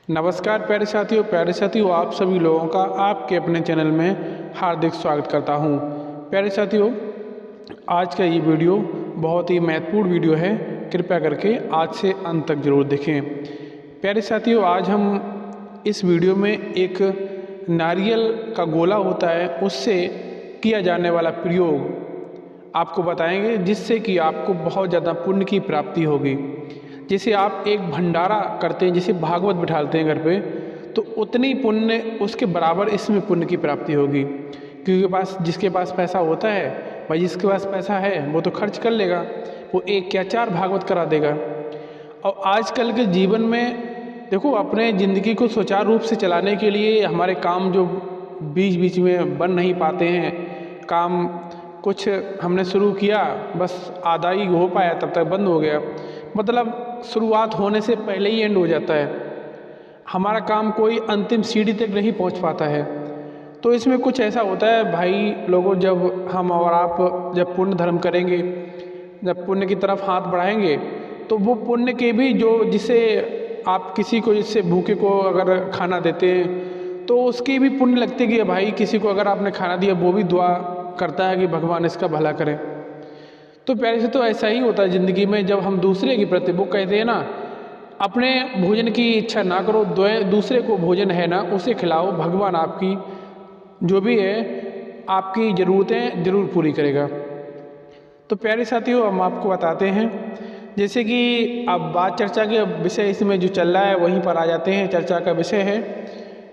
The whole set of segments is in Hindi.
नमस्कार प्यारे साथियों आप सभी लोगों का आपके अपने चैनल में हार्दिक स्वागत करता हूं। प्यारे साथियों, आज का ये वीडियो बहुत ही महत्वपूर्ण वीडियो है, कृपया करके आज से अंत तक ज़रूर देखें। प्यारे साथियों, आज हम इस वीडियो में एक नारियल का गोला होता है उससे किया जाने वाला प्रयोग आपको बताएंगे, जिससे कि आपको बहुत ज़्यादा पुण्य की प्राप्ति होगी। जैसे आप एक भंडारा करते हैं, जैसे भागवत बिठाते हैं घर पे, तो उतनी पुण्य उसके बराबर इसमें पुण्य की प्राप्ति होगी। क्योंकि जिसके पास पैसा होता है भाई, जिसके पास पैसा है वो तो खर्च कर लेगा, वो एक क्या चार भागवत करा देगा। और आजकल के जीवन में देखो, अपने ज़िंदगी को सुचारू रूप से चलाने के लिए हमारे काम जो बीच बीच में बन नहीं पाते हैं, काम कुछ हमने शुरू किया बस आधा ही हो पाया, तब तक बंद हो गया, मतलब शुरुआत होने से पहले ही एंड हो जाता है। हमारा काम कोई अंतिम सीढ़ी तक नहीं पहुंच पाता है। तो इसमें कुछ ऐसा होता है भाई लोगों, जब हम और आप जब पुण्य धर्म करेंगे, जब पुण्य की तरफ हाथ बढ़ाएंगे, तो वो पुण्य के भी जो जिसे आप किसी को, जिससे भूखे को अगर खाना देते हैं तो उसकी भी पुण्य लगती है कि भाई किसी को अगर आपने खाना दिया वो भी दुआ करता है कि भगवान इसका भला करे। तो प्यारे से तो ऐसा ही होता है ज़िंदगी में, जब हम दूसरे के प्रति, वो कहते हैं ना, अपने भोजन की इच्छा ना करो, दूसरे को भोजन है ना उसे खिलाओ, भगवान आपकी जो भी है आपकी ज़रूरतें ज़रूर पूरी करेगा। तो प्यारे साथियों, हम आपको बताते हैं, जैसे कि अब बात चर्चा के विषय इसमें जो चल रहा है वहीं पर आ जाते हैं। चर्चा का विषय है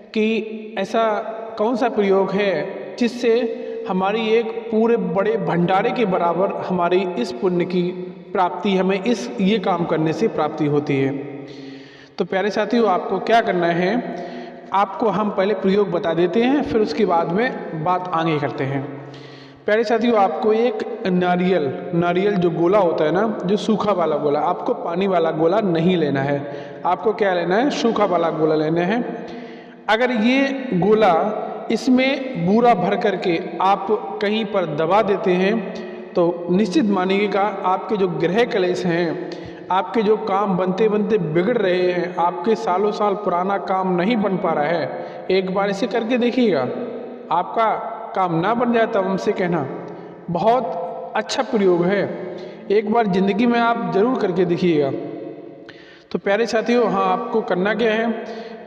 कि ऐसा कौन सा प्रयोग है जिससे हमारी एक पूरे बड़े भंडारे के बराबर हमारी इस पुण्य की प्राप्ति हमें ये काम करने से प्राप्ति होती है। तो प्यारे साथियों, आपको क्या करना है, आपको हम पहले प्रयोग बता देते हैं, फिर उसके बाद में बात आगे करते हैं। प्यारे साथियों, आपको एक नारियल जो गोला होता है ना, जो सूखा वाला गोला, आपको पानी वाला गोला नहीं लेना है। आपको क्या लेना है, सूखा वाला गोला लेना है। अगर ये गोला इसमें बूरा भर करके आप कहीं पर दबा देते हैं तो निश्चित मानिएगा आपके जो गृह कलेश हैं, आपके जो काम बनते बनते बिगड़ रहे हैं, आपके सालों साल पुराना काम नहीं बन पा रहा है, एक बार इसे करके देखिएगा, आपका काम ना बन जाए तब हमसे कहना। बहुत अच्छा प्रयोग है, एक बार ज़िंदगी में आप ज़रूर करके देखिएगा। तो प्यारे साथियों, हाँ, आपको करना क्या है,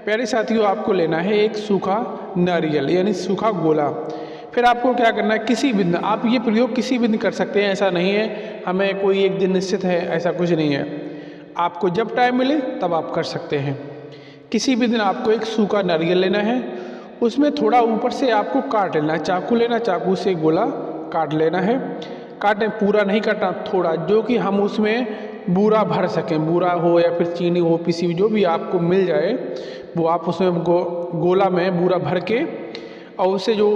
प्यारे साथियों, आपको लेना है एक सूखा नारियल यानी सूखा गोला। फिर आपको क्या करना है, किसी भी दिन आप ये प्रयोग किसी भी दिन कर सकते हैं, ऐसा नहीं है हमें कोई एक दिन निश्चित है, ऐसा कुछ नहीं है। आपको जब टाइम मिले तब आप कर सकते हैं। किसी भी दिन आपको एक सूखा नारियल लेना है, उसमें थोड़ा ऊपर से आपको काट लेना है, चाकू लेना, चाकू से गोला काट लेना है। काटें, पूरा नहीं काटना, थोड़ा, जो कि हम उसमें बूरा भर सकें, बूरा हो या फिर चीनी हो, पिसी हुई जो भी आपको मिल जाए वो आप उसमें गोला में बूरा भर के और उसे जो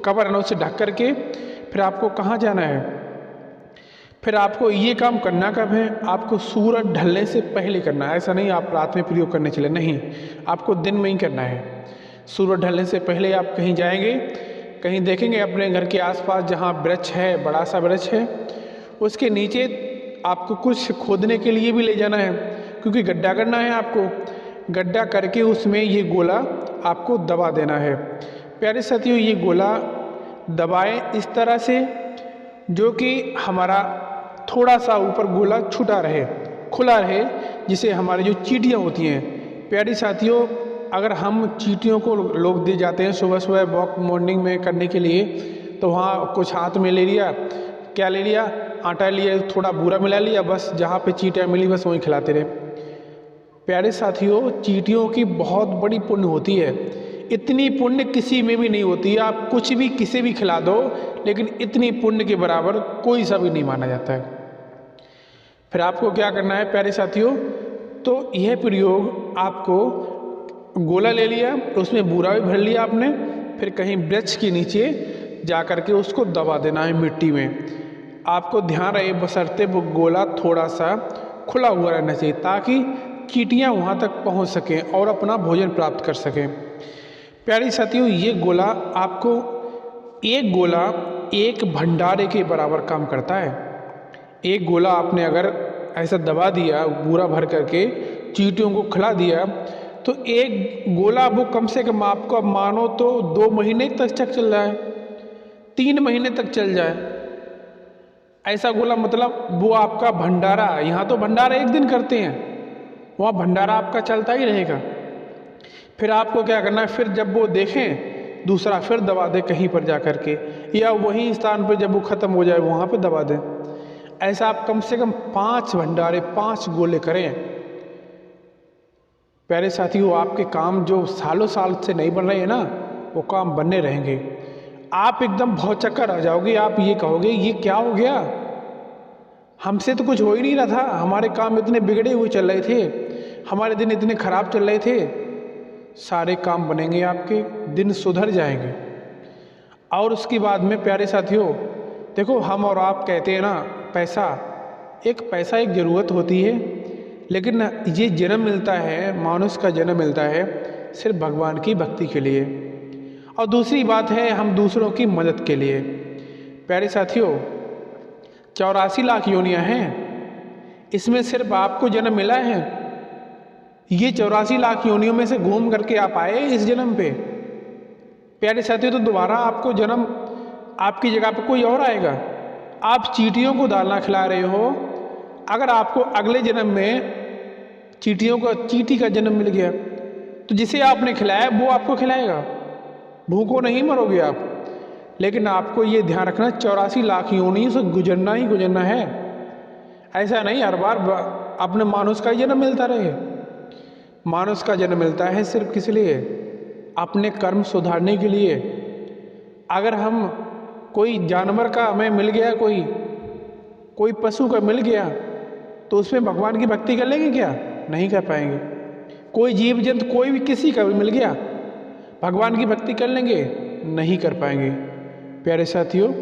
कवर है ना उसे ढक करके फिर आपको कहाँ जाना है, फिर आपको ये काम करना कब है, आपको सूरज ढलने से पहले करना है। ऐसा नहीं आप रात में प्रयोग करने चले, नहीं, आपको दिन में ही करना है। सूरज ढलने से पहले आप कहीं जाएंगे, कहीं देखेंगे अपने घर के आसपास जहाँ वृक्ष है, बड़ा सा वृक्ष है, उसके नीचे आपको कुछ खोदने के लिए भी ले जाना है, क्योंकि गड्ढा करना है। आपको गड्ढा करके उसमें ये गोला आपको दबा देना है। प्यारे साथियों, ये गोला दबाएं इस तरह से जो कि हमारा थोड़ा सा ऊपर गोला छूटा रहे, खुला रहे, जिसे हमारी जो चींटियाँ होती हैं। प्यारे साथियों, अगर हम चींटियों को लोग दे जाते हैं सुबह सुबह वॉक मॉर्निंग में करने के लिए, तो वहाँ कुछ हाथ में ले लिया, क्या ले लिया, आटा लिया, थोड़ा बूरा मिला लिया, बस जहाँ पे चींटियाँ मिली बस वहीं खिलाते रहे। प्यारे साथियों, चींटियों की बहुत बड़ी पुण्य होती है, इतनी पुण्य किसी में भी नहीं होती है। आप कुछ भी किसे भी खिला दो, लेकिन इतनी पुण्य के बराबर कोई सा भी नहीं माना जाता है। फिर आपको क्या करना है प्यारे साथियों, तो यह प्रयोग, आपको गोला ले लिया, उसमें बूरा भी भर लिया आपने, फिर कहीं वृक्ष के नीचे जा कर के उसको दबा देना है मिट्टी में। आपको ध्यान रहे बशर्ते वो गोला थोड़ा सा खुला हुआ रहना चाहिए, ताकि चींटियाँ वहाँ तक पहुँच सकें और अपना भोजन प्राप्त कर सकें। प्यारे साथियों, ये गोला आपको, एक गोला एक भंडारे के बराबर काम करता है। एक गोला आपने अगर ऐसा दबा दिया, बूरा भर करके चींटियों को खिला दिया, तो एक गोला वो कम से कम आपको अब मानो तो 2 महीने तक चल जाए, 3 महीने तक चल जाए। ऐसा गोला मतलब वो आपका भंडारा, यहाँ तो भंडारा एक दिन करते हैं, वहाँ भंडारा आपका चलता ही रहेगा। फिर आपको क्या करना है, फिर जब वो देखें दूसरा फिर दबा दें कहीं पर जा कर के, या वही स्थान पर जब वो ख़त्म हो जाए वहाँ पर दबा दें। ऐसा आप कम से कम 5 भंडारे, 5 गोले करें। प्यारे साथियों, आपके काम जो सालों साल से नहीं बन रहे हैं ना, वो काम बनने रहेंगे। आप एकदम भौचक्कर आ जाओगे, आप ये कहोगे ये क्या हो गया, हमसे तो कुछ हो ही नहीं रहा था, हमारे काम इतने बिगड़े हुए चल रहे थे, हमारे दिन इतने खराब चल रहे थे। सारे काम बनेंगे, आपके दिन सुधर जाएंगे। और उसके बाद में प्यारे साथियों देखो, हम और आप कहते हैं ना पैसा एक ज़रूरत होती है, लेकिन ये जन्म मिलता है, मानुष का जन्म मिलता है सिर्फ भगवान की भक्ति के लिए, और दूसरी बात है हम दूसरों की मदद के लिए। प्यारे साथियों 84 लाख योनियाँ हैं, इसमें सिर्फ आपको जन्म मिला है, ये 84 लाख योनियों में से घूम करके आप आए इस जन्म पे। प्यारे साथियों तो दोबारा आपको जन्म आपकी जगह पे कोई और आएगा। आप चींटियों को दाना खिला रहे हो, अगर आपको अगले जन्म में चींटी का जन्म मिल गया तो जिसे आपने खिलाया वो आपको खिलाएगा, भूखों नहीं मरोगे आप। लेकिन आपको ये ध्यान रखना 84 लाख योनियों से गुजरना ही गुजरना है। ऐसा नहीं हर बार अपने मानुष का जन्म मिलता रहे। मानुष का जन्म मिलता है सिर्फ किस लिए, अपने कर्म सुधारने के लिए। अगर हम कोई जानवर का हमें मिल गया, कोई पशु का मिल गया, तो उसमें भगवान की भक्ति कर लेंगे क्या? नहीं कर पाएंगे। कोई जीव जंतु कोई भी किसी का भी मिल गया, भगवान की भक्ति कर लेंगे? नहीं कर पाएंगे। प्यारे साथियों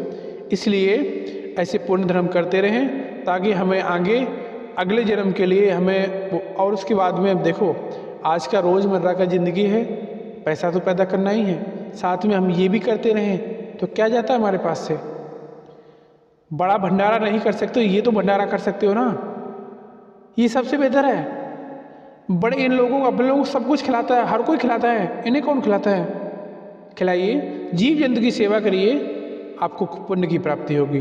इसलिए ऐसे पुण्य धर्म करते रहें ताकि हमें आगे अगले जन्म के लिए हमें, और उसके बाद में देखो आज का रोज़मर्रा का ज़िंदगी है, पैसा तो पैदा करना ही है, साथ में हम ये भी करते रहें तो क्या जाता है हमारे पास से। बड़ा भंडारा नहीं कर सकते, ये तो भंडारा कर सकते हो ना, ये सबसे बेहतर है। बड़े इन लोगों को, अपने लोगों को सब कुछ खिलाता है, हर कोई खिलाता है, इन्हें कौन खिलाता है? खिलाइए, जीव जंतु की सेवा करिए, आपको पुण्य की प्राप्ति होगी।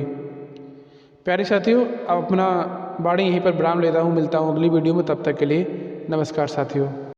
प्यारे साथियों अब अपना वाणी यहीं पर विराम लेता हूँ, मिलता हूँ अगली वीडियो में, तब तक के लिए नमस्कार साथियों।